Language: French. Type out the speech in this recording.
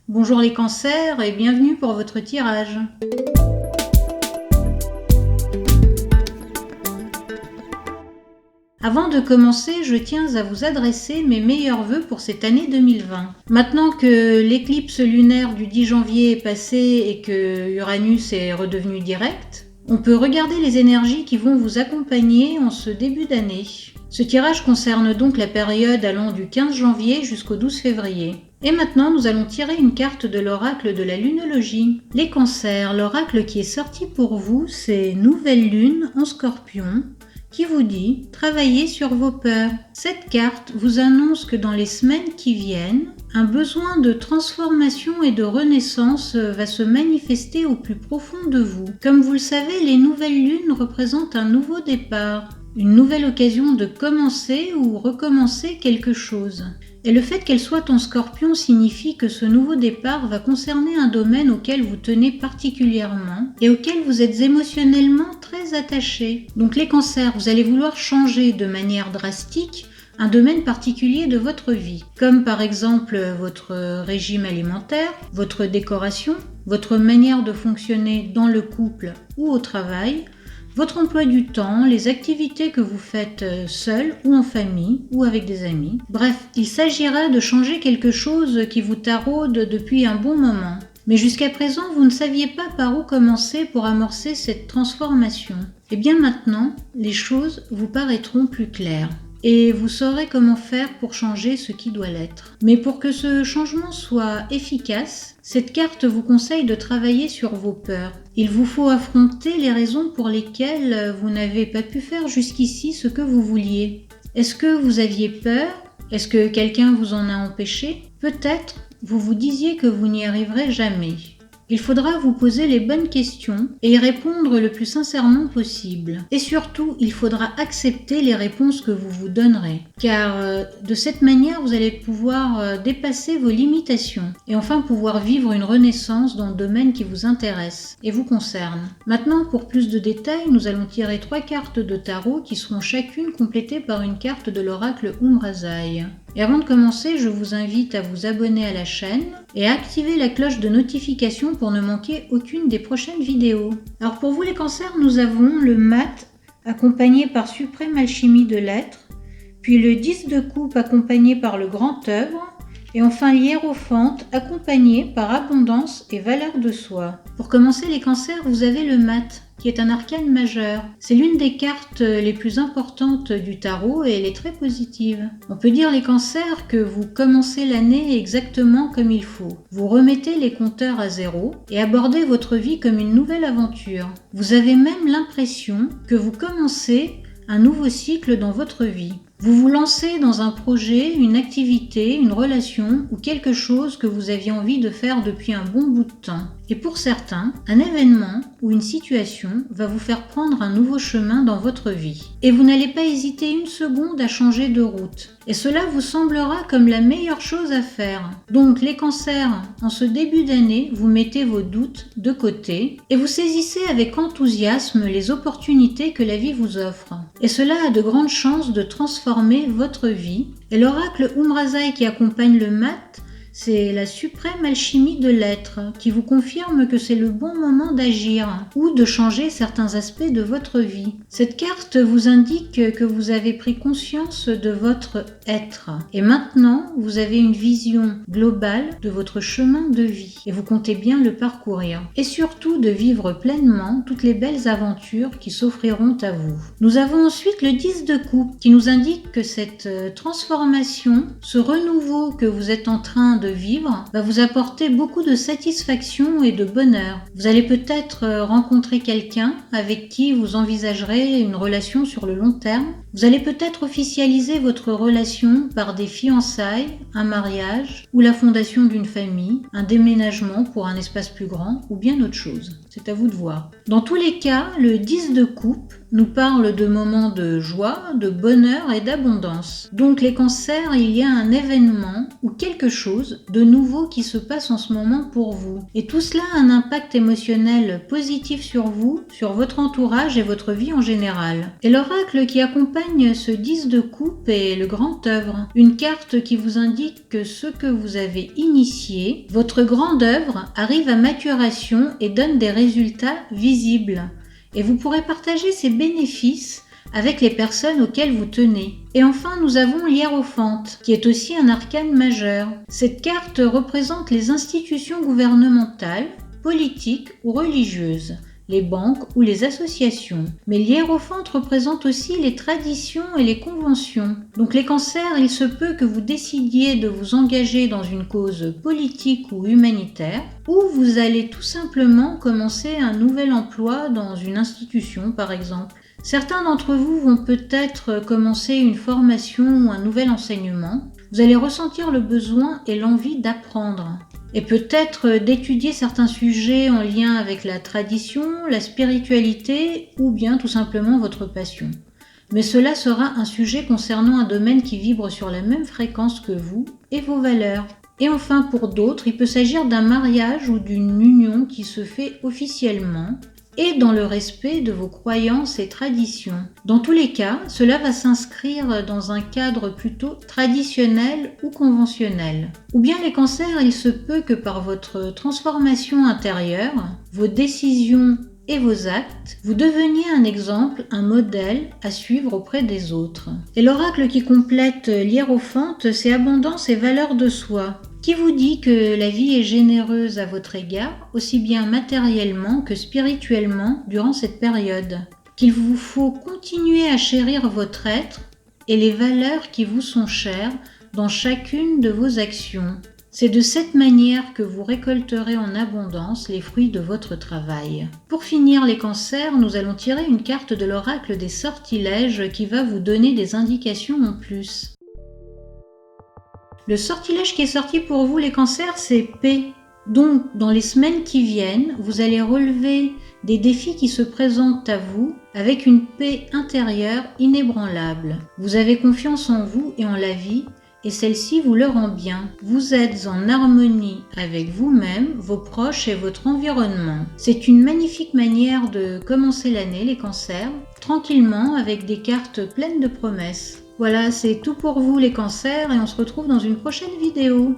Bonjour les cancers et bienvenue pour votre tirage. Avant de commencer, je tiens à vous adresser mes meilleurs vœux pour cette année 2020. Maintenant que l'éclipse lunaire du 10 janvier est passée et que Uranus est redevenu direct, on peut regarder les énergies qui vont vous accompagner en ce début d'année. Ce tirage concerne donc la période allant du 15 janvier jusqu'au 12 février. Et maintenant, nous allons tirer une carte de l'oracle de la lunologie. Les cancers, l'oracle qui est sorti pour vous, c'est Nouvelle Lune en Scorpion, qui vous dit « Travaillez sur vos peurs ». Cette carte vous annonce que dans les semaines qui viennent, un besoin de transformation et de renaissance va se manifester au plus profond de vous. Comme vous le savez, les nouvelles lunes représentent un nouveau départ, une nouvelle occasion de commencer ou recommencer quelque chose. Et le fait qu'elle soit en Scorpion signifie que ce nouveau départ va concerner un domaine auquel vous tenez particulièrement et auquel vous êtes émotionnellement très attaché. Donc les cancers, vous allez vouloir changer de manière drastique un domaine particulier de votre vie, comme par exemple votre régime alimentaire, votre décoration, votre manière de fonctionner dans le couple ou au travail, votre emploi du temps, les activités que vous faites seul ou en famille ou avec des amis. Bref, il s'agira de changer quelque chose qui vous taraude depuis un bon moment. Mais jusqu'à présent, vous ne saviez pas par où commencer pour amorcer cette transformation. Et bien maintenant, les choses vous paraîtront plus claires. Et vous saurez comment faire pour changer ce qui doit l'être. Mais pour que ce changement soit efficace, cette carte vous conseille de travailler sur vos peurs. Il vous faut affronter les raisons pour lesquelles vous n'avez pas pu faire jusqu'ici ce que vous vouliez. Est-ce que vous aviez peur ? Est-ce que quelqu'un vous en a empêché ? Peut-être vous vous disiez que vous n'y arriverez jamais. Il faudra vous poser les bonnes questions et y répondre le plus sincèrement possible. Et surtout, il faudra accepter les réponses que vous vous donnerez. Car de cette manière, vous allez pouvoir dépasser vos limitations et enfin pouvoir vivre une renaissance dans le domaine qui vous intéresse et vous concerne. Maintenant, pour plus de détails, nous allons tirer 3 cartes de tarot qui seront chacune complétées par une carte de l'oracle Umbrasaï. Et avant de commencer, je vous invite à vous abonner à la chaîne et à activer la cloche de notification pour ne manquer aucune des prochaines vidéos. Alors pour vous les cancers, nous avons le mat accompagné par Suprême Alchimie de l'être, puis le 10 de coupe accompagné par le grand œuvre, et enfin l'hiérophante accompagné par abondance et valeur de soi. Pour commencer les cancers, vous avez le mat, qui est un arcane majeur. C'est l'une des cartes les plus importantes du tarot et elle est très positive. On peut dire les cancers que vous commencez l'année exactement comme il faut. Vous remettez les compteurs à zéro et abordez votre vie comme une nouvelle aventure. Vous avez même l'impression que vous commencez un nouveau cycle dans votre vie. Vous vous lancez dans un projet, une activité, une relation ou quelque chose que vous aviez envie de faire depuis un bon bout de temps. Et pour certains, un événement ou une situation va vous faire prendre un nouveau chemin dans votre vie. Et vous n'allez pas hésiter une seconde à changer de route. Et cela vous semblera comme la meilleure chose à faire. Donc les cancers, en ce début d'année, vous mettez vos doutes de côté et vous saisissez avec enthousiasme les opportunités que la vie vous offre. Et cela a de grandes chances de transformer votre vie. Et l'oracle Umbrasaï qui accompagne le mat, c'est la suprême alchimie de l'être qui vous confirme que c'est le bon moment d'agir ou de changer certains aspects de votre vie. Cette carte vous indique que vous avez pris conscience de votre être et maintenant vous avez une vision globale de votre chemin de vie et vous comptez bien le parcourir et surtout de vivre pleinement toutes les belles aventures qui s'offriront à vous. Nous avons ensuite le 10 de coupe qui nous indique que cette transformation, ce renouveau que vous êtes en train de vivre va vous apporter beaucoup de satisfaction et de bonheur. Vous allez peut-être rencontrer quelqu'un avec qui vous envisagerez une relation sur le long terme. Vous allez peut-être officialiser votre relation par des fiançailles, un mariage ou la fondation d'une famille, un déménagement pour un espace plus grand ou bien autre chose. C'est à vous de voir. Dans tous les cas, le 10 de coupe nous parle de moments de joie, de bonheur et d'abondance. Donc les cancers, il y a un événement ou quelque chose de nouveau qui se passe en ce moment pour vous. Et tout cela a un impact émotionnel positif sur vous, sur votre entourage et votre vie en général. Et l'oracle qui accompagne accompagne ce 10 de coupe et le grand œuvre. Une carte qui vous indique que ce que vous avez initié, votre grande œuvre, arrive à maturation et donne des résultats visibles. Et vous pourrez partager ces bénéfices avec les personnes auxquelles vous tenez. Et enfin, nous avons l'Hiérophante, qui est aussi un arcane majeur. Cette carte représente les institutions gouvernementales, politiques ou religieuses, les banques ou les associations. Mais l'Hiérophante représente aussi les traditions et les conventions. Donc les cancers, il se peut que vous décidiez de vous engager dans une cause politique ou humanitaire, ou vous allez tout simplement commencer un nouvel emploi dans une institution par exemple. Certains d'entre vous vont peut-être commencer une formation ou un nouvel enseignement. Vous allez ressentir le besoin et l'envie d'apprendre. Et peut-être d'étudier certains sujets en lien avec la tradition, la spiritualité ou bien tout simplement votre passion. Mais cela sera un sujet concernant un domaine qui vibre sur la même fréquence que vous et vos valeurs. Et enfin, pour d'autres, il peut s'agir d'un mariage ou d'une union qui se fait officiellement et dans le respect de vos croyances et traditions. Dans tous les cas, cela va s'inscrire dans un cadre plutôt traditionnel ou conventionnel. Ou bien les cancers, il se peut que par votre transformation intérieure, vos décisions et vos actes, vous deveniez un exemple, un modèle à suivre auprès des autres. Et l'oracle qui complète l'Hiérophante, c'est abondance et valeur de soi, qui vous dit que la vie est généreuse à votre égard, aussi bien matériellement que spirituellement durant cette période, qu'il vous faut continuer à chérir votre être et les valeurs qui vous sont chères dans chacune de vos actions. C'est de cette manière que vous récolterez en abondance les fruits de votre travail. Pour finir les cancers, nous allons tirer une carte de l'oracle des sortilèges qui va vous donner des indications en plus. Le sortilège qui est sorti pour vous les cancers, c'est paix. Donc, dans les semaines qui viennent, vous allez relever des défis qui se présentent à vous avec une paix intérieure inébranlable. Vous avez confiance en vous et en la vie, et celle-ci vous le rend bien. Vous êtes en harmonie avec vous-même, vos proches et votre environnement. C'est une magnifique manière de commencer l'année, les cancers, tranquillement avec des cartes pleines de promesses. Voilà, c'est tout pour vous les cancers et on se retrouve dans une prochaine vidéo.